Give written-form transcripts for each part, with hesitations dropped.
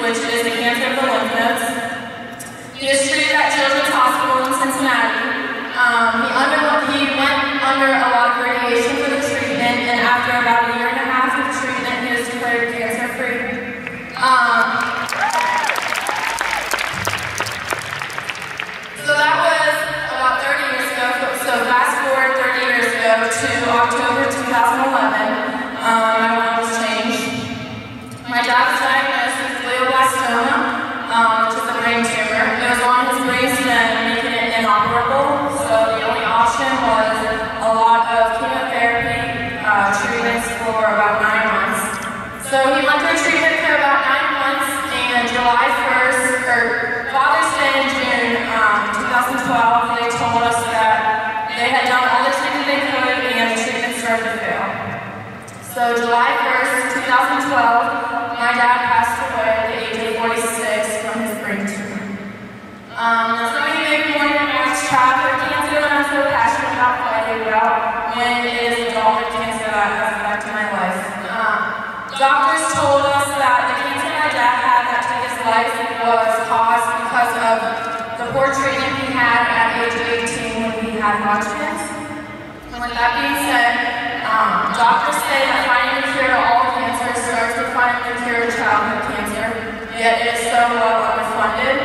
which is the cancer of the lymph nodes. He was treated at Children's Hospital in Cincinnati. He went under a lot of radiation for the treatment, and after about a year and a half of treatment, he was declared cancer-free. So that was about 30 years ago. So fast forward 30 years ago to October 2011. My world was changed. My dad was diagnosed with glioblastoma, which is a brain tumor. It was on his brainstem, making it inoperable. So the only option was a lot of chemotherapy treatments for about 9 months. So he went through treatment for about 9 months, and July 1st, or Father's Day in June 2012, they told us that they had done all the treatment they could, and the treatment started to fail. So July 1st, 2012, my dad passed away at the age of 46 from his brain tumor. Some of you may be wondering what's childhood cancer that I'm so passionate about fighting about when it is adulthood cancer that has affected my life. Doctors told us that the cancer my dad had that took his life was caused because of the poor treatment he had at age 18 when he had Hodgkin's. And with that being said, doctors say that finding a cure to all cancer starts with finding a cure to childhood cancer, yet it is so well underfunded.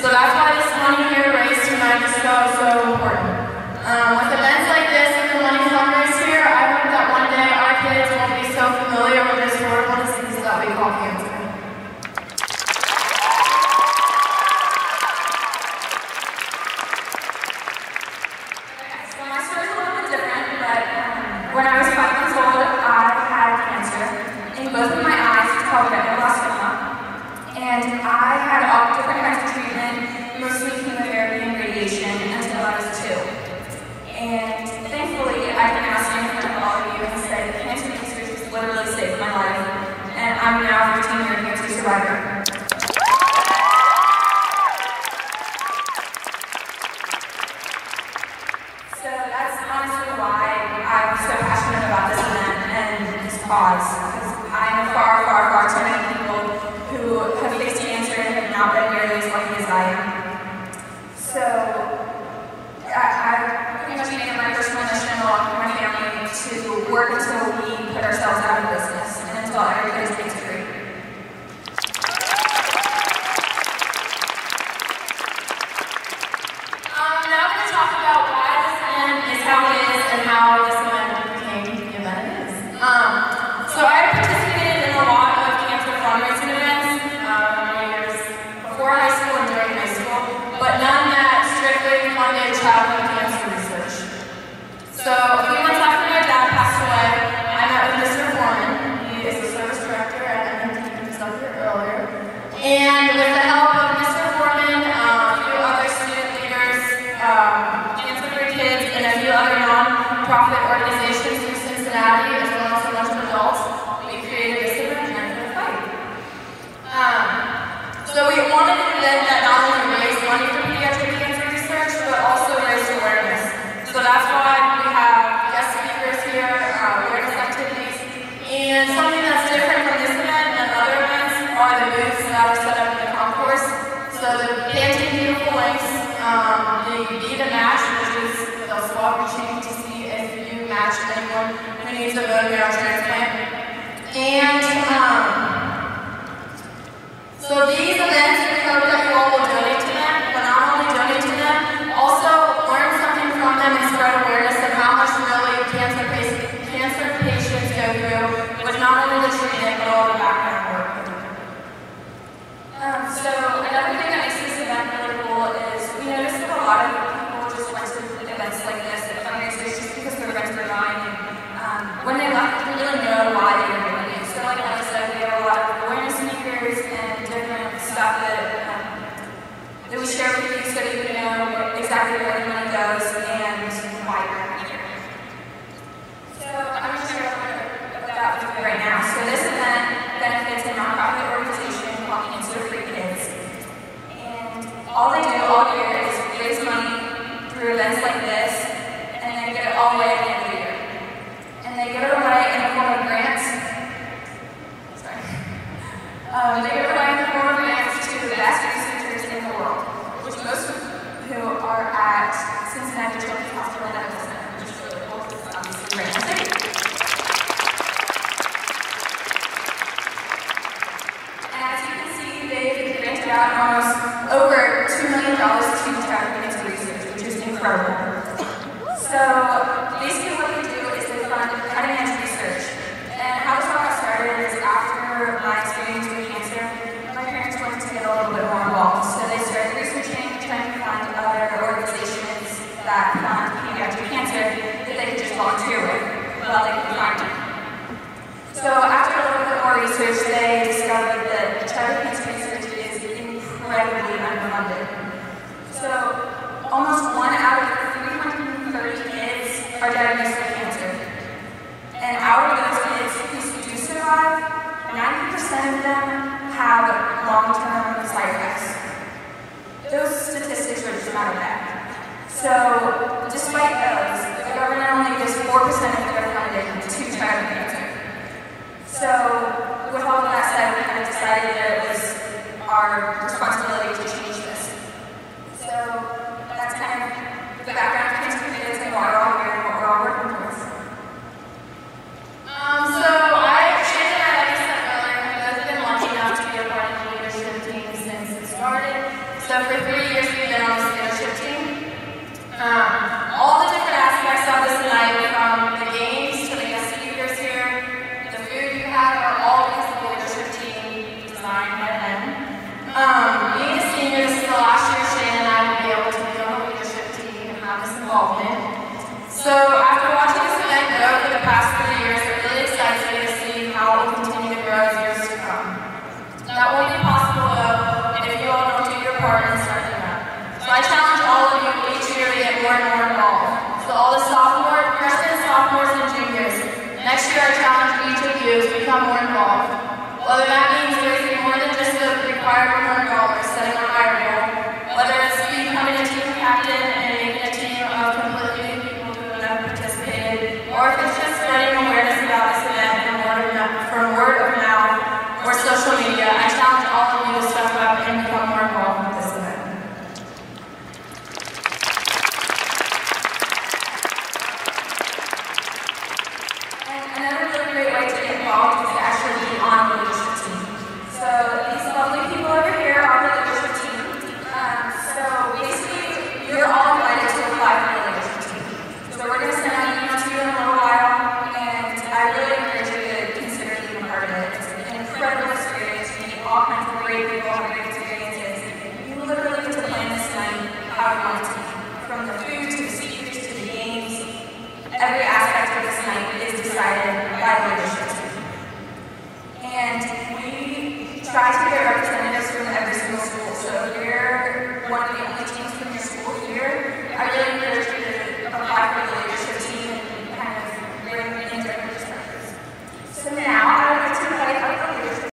So that's why this money here raised tonight is so important. With events like this and the money fundraised here, I hope that one day our kids won't be so familiar with this horrible disease that we call cancer. When I was 5 months old, I had cancer in both of my eyes. It's called glioblastoma. And I had all different kinds of treatment, mostly chemotherapy and radiation, until I was 2. And thankfully, I can now stand in front of all of you and say that cancer research has literally saved my life. And I'm now a 15-year cancer survivor. So that's honestly why I'm so passionate about this event and this cause, because I know far too many people who have faced cancer and have not been nearly as lucky as I am. So I pretty much made it my personal mission along with my family to work until we put ourselves out of business and until everybody's cancer-free. Now I'm going to talk about why this event is how it is and how this event became the event it is. So I participated in a lot of cancer fundraising events years before high school and during high school, but none that strictly funded childhood cancer research. So a few months after my dad passed away, I met with Mr. Foreman. He is the service director at MD, he was up here earlier. And with the help of Mr. Foreman, a few other student leaders, cancer-free kids, and a few other non-profit organizations in Cincinnati, as well as a bunch of adults, we created this event for the fight. So we wanted an event that not only raised money for pediatric cancer research, but also raised awareness. So that's why we have guest speakers here, awareness activities, and something that's different from this event and other events are the booths that are set up in the concourse. So the Panting Beautiful Links, the Need a Match, which is they'll swab your chain to see if you match anyone who needs a bone marrow transplant. And so these events, we hope that you all will donate to them, but not only donate to them, also learn something from them and spread awareness of how much really cancer patients go through with not only the treatment, but all the background work. So another thing that makes this event really cool is we noticed that a lot of people just went to events like this at fundraisers just because their events were dying, and when they left, they didn't really know why they were doing it. So like I said, we have a lot of awareness speakers and different stuff that we share with you so that you know exactly where the money goes and why you're here. So I'm going to share a little bit about that with you right now. So this event benefits a nonprofit organization called Cancer-Free Kids. And all they do all year is raise money through events like this, and then get it all away at the end of the year. And they give it away in the form of grants. Sorry. They give it away in the form of grants. out almost over $2 million to try into research, which is incredible. So basically what they do is they fund cutting-edge research. And how this all got started is after my experience with cancer, my parents wanted to get a little bit more involved. So they started researching, trying to find other organizations that fund pediatric cancer that they could just volunteer with while they could find them. So after a little bit more research, they discovered that childhood cancer research is incredibly underfunded. So almost 1 out of 330 kids are diagnosed with cancer. And out of those kids who do survive, 90% of them have long-term side effects. Those statistics are just not bad. So despite those, the government only gives 4% of their funding to childhood cancer. So with all of that said, we kind of decided that it was our responsibility to change this. So that's kind of the background of cancer kids and what we're all here and what we're all working towards. Shayna and I, like I said earlier, have both been lucky enough to be a part of the leadership team since it started. So for 3 years we've been on this leadership team. All the different aspects of this night, from the games to the guest speakers here, the food you have, are all because of the leadership team designed by them. Being a senior, this is the last year Shayna and I will be able to be on the leadership team and have this involvement. So after watching this event grow for the past 3 years, it really excites me to see how it will continue to grow as years to come. That won't be possible though if you all don't do your part in starting that. So I challenge all of you each year to get more and more involved. So all the freshmen, sophomores, and juniors, next year I challenge each of you to become more involved. Whether that means raising more than just the required $100, setting a higher goal, whether it's becoming a team captain and making a team of completely new people who have never participated, or if it's just spreading awareness about this event from word of mouth or social media, I challenge all of you to step up and become more involved with this event. Another really great way to get involved is to actually be on the leadership team. So these lovely people over here are the leadership team. So basically, you're all invited to apply for the leadership team. So we're going to send out an email to you in a little while, and I really encourage you to consider being a part of it. It's an incredible experience. You meet all kinds of great people, have great experiences. You literally get to plan this night how you want it to be. From the food to the speakers to the games, every aspect of this night is decided by the leadership team. And we try to get represented